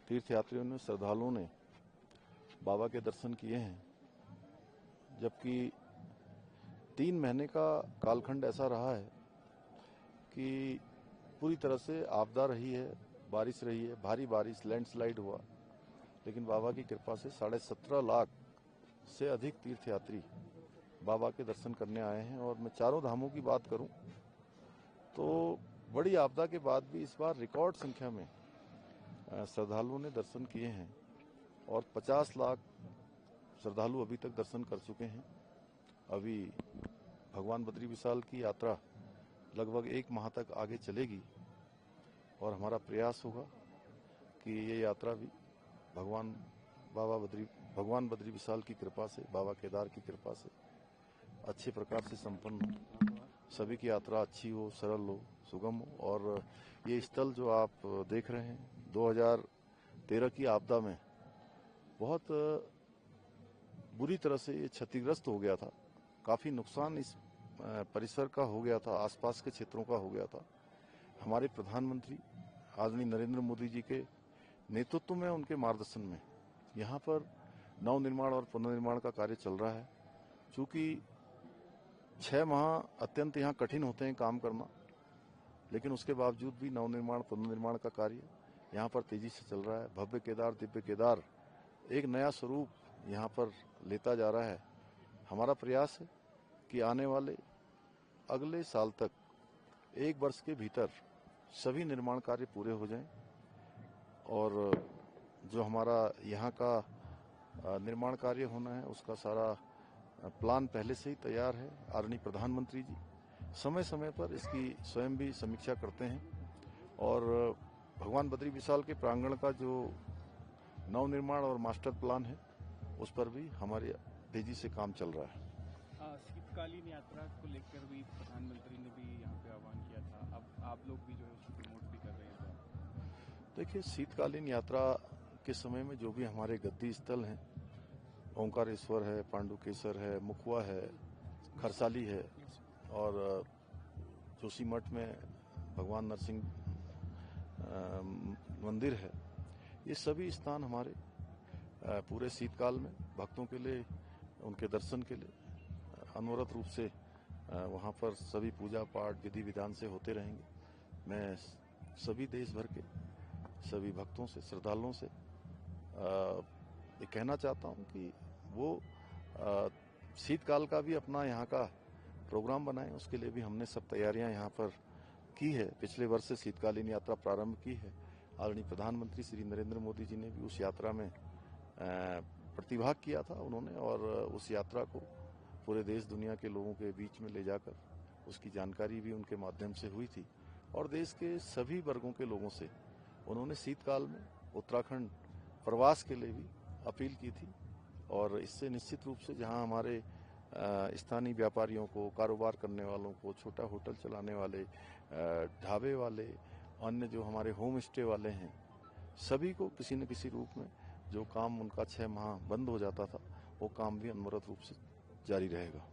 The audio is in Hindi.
तीर्थयात्रियों ने, श्रद्धालुओं ने बाबा के दर्शन किए हैं, जबकि 3 महीने का कालखंड ऐसा रहा है कि पूरी तरह से आपदा रही है, बारिश रही है, भारी बारिश, लैंडस्लाइड हुआ, लेकिन बाबा की कृपा से 17.5 लाख से अधिक तीर्थयात्री बाबा के दर्शन करने आए हैं। और मैं चारों धामों की बात करूं तो बड़ी आपदा के बाद भी इस बार रिकॉर्ड संख्या में श्रद्धालुओं ने दर्शन किए हैं और 50 लाख श्रद्धालु अभी तक दर्शन कर चुके हैं। अभी भगवान बद्री विशाल की यात्रा लगभग 1 माह तक आगे चलेगी और हमारा प्रयास होगा कि ये यात्रा भी भगवान बद्री विशाल की कृपा से, बाबा केदार की कृपा से अच्छे प्रकार से संपन्न हो, सभी की यात्रा अच्छी हो, सरल हो, सुगम हो। और ये स्थल जो आप देख रहे हैं 2013 की आपदा में बहुत बुरी तरह से ये क्षतिग्रस्त हो गया था, काफी नुकसान इस परिसर का हो गया था, आसपास के क्षेत्रों का हो गया था। हमारे प्रधानमंत्री आदरणीय नरेंद्र मोदी जी के नेतृत्व में, उनके मार्गदर्शन में यहाँ पर नवनिर्माण और पुनर्निर्माण का कार्य चल रहा है। चूंकि 6 माह अत्यंत यहाँ कठिन होते हैं काम करना, लेकिन उसके बावजूद भी नवनिर्माण पुनर्निर्माण का कार्य यहाँ पर तेजी से चल रहा है। भव्य केदार, दिव्य केदार एक नया स्वरूप यहाँ पर लेता जा रहा है। हमारा प्रयास है कि आने वाले अगले साल तक 1 वर्ष के भीतर सभी निर्माण कार्य पूरे हो जाएं और जो हमारा यहाँ का निर्माण कार्य होना है उसका सारा प्लान पहले से ही तैयार है। आदरणीय प्रधानमंत्री जी समय समय पर इसकी स्वयं भी समीक्षा करते हैं और भगवान बद्री विशाल के प्रांगण का जो नवनिर्माण और मास्टर प्लान है उस पर भी हमारे तेजी से काम चल रहा है। शीतकालीन यात्रा को लेकर भी प्रधानमंत्री ने भी यहाँ पे आह्वान किया था, अब आप लोग भी जो है उसको प्रमोट भी कर रहे हैं। देखिए, शीतकालीन यात्रा के समय में जो भी हमारे गद्दी स्थल हैं, ओंकारेश्वर है, पांडुकेश्वर है, मुखुआ है, खरसाली है और जोशीमठ में भगवान नरसिंह मंदिर है, ये सभी स्थान हमारे पूरे शीतकाल में भक्तों के लिए, उनके दर्शन के लिए अनवरत रूप से वहाँ पर सभी पूजा पाठ विधि विधान से होते रहेंगे। मैं सभी देश भर के सभी भक्तों से, श्रद्धालुओं से ये कहना चाहता हूँ कि वो शीतकाल का भी अपना यहाँ का प्रोग्राम बनाएं। उसके लिए भी हमने सब तैयारियां यहाँ पर की है। पिछले वर्ष से शीतकालीन यात्रा प्रारंभ की है। आदरणीय प्रधानमंत्री श्री नरेंद्र मोदी जी ने भी उस यात्रा में प्रतिभाग किया था उन्होंने, और उस यात्रा को पूरे देश दुनिया के लोगों के बीच में ले जाकर उसकी जानकारी भी उनके माध्यम से हुई थी और देश के सभी वर्गों के लोगों से उन्होंने शीतकाल में उत्तराखंड प्रवास के लिए भी अपील की थी। और इससे निश्चित रूप से जहां हमारे स्थानीय व्यापारियों को, कारोबार करने वालों को, छोटा होटल चलाने वाले, ढाबे वाले, अन्य जो हमारे होम स्टे वाले हैं, सभी को किसी न किसी रूप में जो काम उनका 6 माह बंद हो जाता था वो काम भी अनवरत रूप से जारी रहेगा।